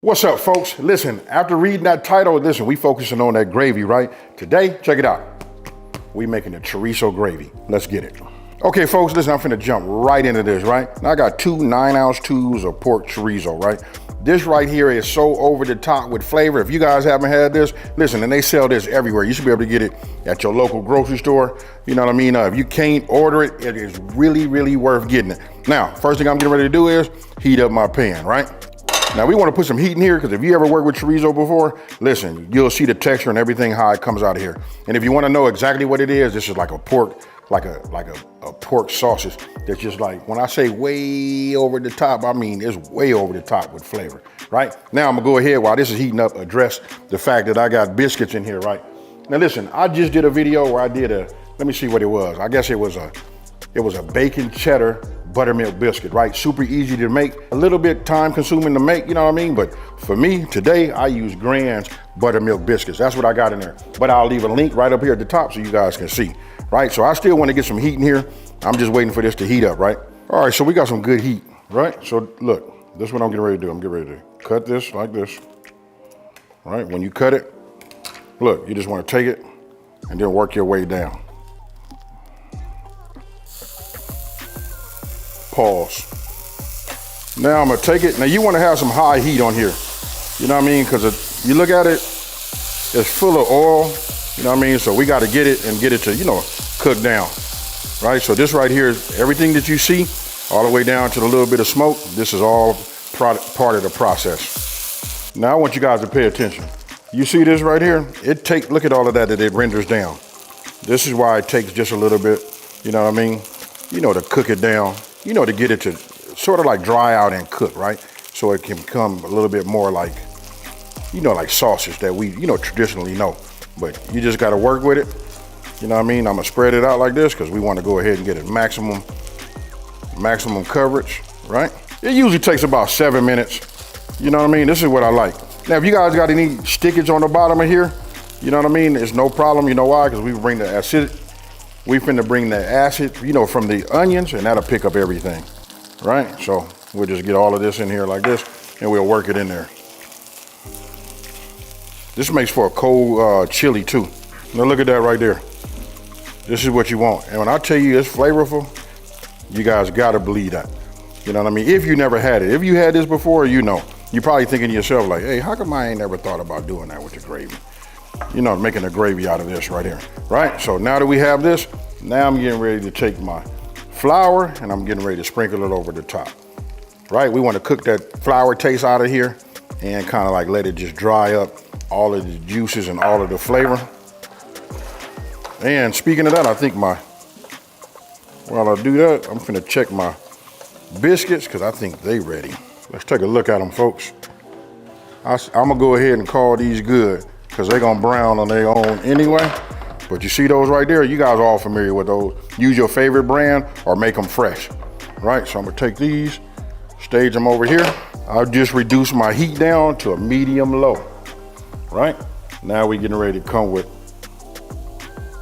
What's up, folks? Listen, after reading that title, listen, we focusing on that gravy, right? Today, check it out. We making the chorizo gravy. Let's get it. Okay, folks, listen, I'm finna jump right into this, right? Now I got two 9-ounce tubes of pork chorizo, right? This right here is so over the top with flavor. If you guys haven't had this, listen, and they sell this everywhere. You should be able to get it at your local grocery store. You know what I mean? If you can't order it, it is really, really worth getting it. Now, first thing I'm getting ready to do is heat up my pan, right? Now we want to put some heat in here because if you ever worked with chorizo before, listen, you'll see the texture and everything, how it comes out of here. And if you want to know exactly what it is, this is like a pork, like a pork sausage that's just like, when I say way over the top, I mean it's way over the top with flavor, right? Now I'm gonna go ahead while this is heating up, address the fact that I got biscuits in here, right? Now listen, I just did a video where I did let me see what it was. I guess it was a bacon cheddar buttermilk biscuit, right? Super easy to make, a little bit time consuming to make, you know what I mean? But for me, today, I use Grand's buttermilk biscuits. That's what I got in there. But I'll leave a link right up here at the top so you guys can see, right? So I still want to get some heat in here. I'm just waiting for this to heat up, right? All right, so we got some good heat, right? So look, this is what I'm getting ready to do. I'm getting ready to cut this like this, right? When you cut it, look, you just want to take it and then work your way down. Pause. Now I'm gonna take it. Now you wanna have some high heat on here. You know what I mean? Because you look at it, it's full of oil. You know what I mean? So we gotta get it and get it to, you know, cook down, right? So this right here is everything that you see, all the way down to the little bit of smoke. This is all part of the process. Now I want you guys to pay attention. You see this right here? Look at all of that it renders down. This is why it takes just a little bit, you know what I mean? You know, to cook it down. You know, to get it to sort of like dry out and cook, right? So it can become a little bit more like, you know, like sausage that we, you know, traditionally know. But you just got to work with it. You know what I mean? I'm going to spread it out like this because we want to go ahead and get it maximum coverage, right? It usually takes about 7 minutes. You know what I mean? This is what I like. Now, if you guys got any stickage on the bottom of here, you know what I mean? It's no problem. You know why? Because we bring the acid. We finna bring the acid, you know, from the onions, and that'll pick up everything, right? So we'll just get all of this in here like this, and we'll work it in there. This makes for a cold chili too. Now look at that right there. This is what you want. And when I tell you it's flavorful, you guys gotta believe that. You know what I mean? If you never had it. If you had this before, you know. You're probably thinking to yourself like, hey, how come I ain't never thought about doing that with the gravy? You know, making a gravy out of this right here, right? So now that we have this, now I'm getting ready to take my flour and I'm getting ready to sprinkle it over the top, right? We want to cook that flour taste out of here and kind of like let it just dry up all of the juices and all of the flavor. And speaking of that, I think while I do that, I'm finna check my biscuits because I think they ready. Let's take a look at them, folks. I'm gonna go ahead and call these good, because they're gonna brown on their own anyway. But you see those right there? You guys are all familiar with those. Use your favorite brand or make them fresh, right? So I'm gonna take these, stage them over here. I'll just reduce my heat down to a medium low, right? Now we getting ready to come with,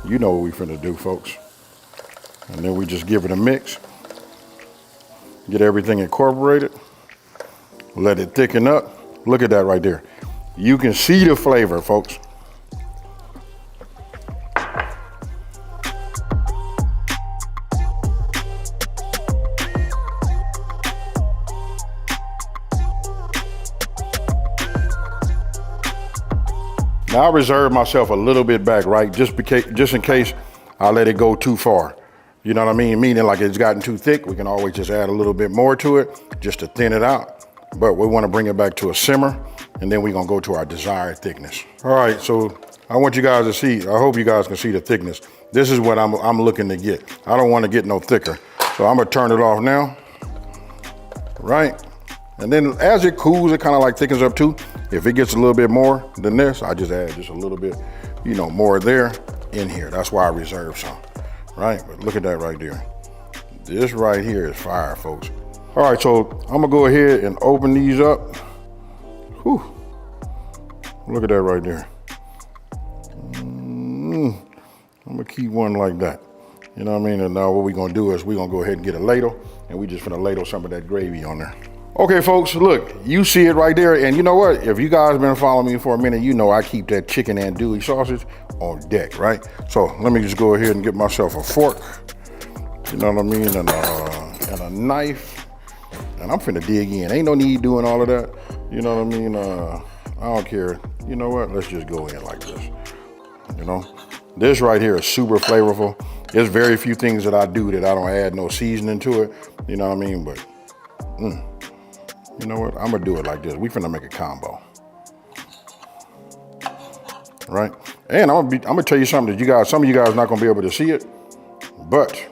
you know what we finna do, folks. And then we just give it a mix. Get everything incorporated. Let it thicken up. Look at that right there. You can see the flavor, folks. Now I reserve myself a little bit back, right? Just in case I let it go too far. You know what I mean? Meaning like it's gotten too thick, we can always just add a little bit more to it just to thin it out. But we want to bring it back to a simmer, and then we're gonna go to our desired thickness. All right, so I want you guys to see, I hope you guys can see the thickness. This is what I'm looking to get. I don't want to get no thicker. So I'm gonna turn it off now, right? And then as it cools, it kind of like thickens up too. If it gets a little bit more than this, I just add just a little bit, you know, more there in here. That's why I reserve some, right? But look at that right there. This right here is fire, folks. All right, so I'm gonna go ahead and open these up. Whew. Look at that right there. I'm gonna keep one like that. You know what I mean? And now what we're gonna do is we're gonna go ahead and get a ladle, and we just gonna ladle some of that gravy on there. Okay, folks, look, you see it right there. And you know what? If you guys been following me for a minute, you know I keep that chicken andouille sausage on deck, right? So let me just go ahead and get myself a fork, you know what I mean, and a knife. And I'm finna dig in. Ain't no need doing all of that, you know what I mean? I don't care. You know what? Let's just go in like this, you know? This right here is super flavorful. There's very few things that I do that I don't add no seasoning to it, you know what I mean? But, you know what? I'm gonna do it like this. We finna make a combo, right? And I'm gonna tell you something that some of you guys not gonna be able to see it, but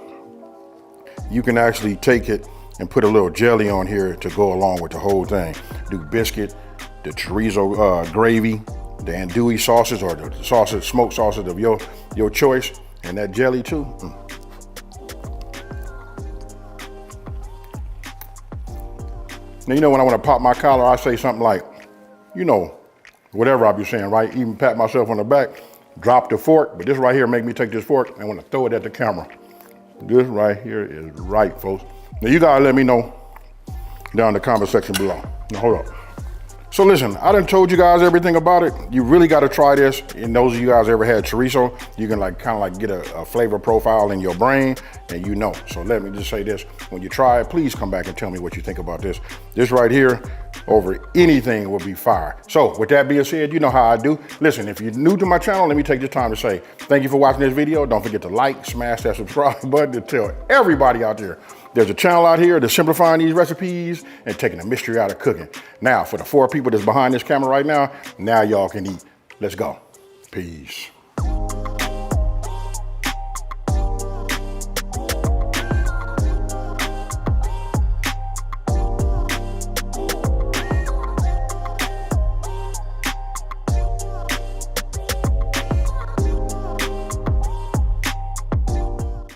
you can actually take it and put a little jelly on here to go along with the whole thing. Do biscuit, the chorizo gravy, the andouille sausage or the sausage, smoked sausage of your choice, and that jelly too. Now, you know, when I want to pop my collar, I say something like, you know, whatever I be saying, right? Even pat myself on the back, drop the fork, but this right here make me take this fork and I want to throw it at the camera. This right here is right, folks. Now, you gotta let me know down in the comment section below. Now, hold up. So listen, I done told you guys everything about it. You really got to try this. And those of you guys ever had chorizo, you can kind of get a flavor profile in your brain, and you know. So let me just say this: when you try it, please come back and tell me what you think about this. This right here, over anything, will be fire. So with that being said, you know how I do. Listen, if you're new to my channel, let me take this time to say thank you for watching this video. Don't forget to like, smash that subscribe button to tell everybody out there there's a channel out here that's simplifying these recipes and taking the mystery out of cooking. Now, for the 4 people that's behind this camera right now y'all can eat. Let's go. Peace.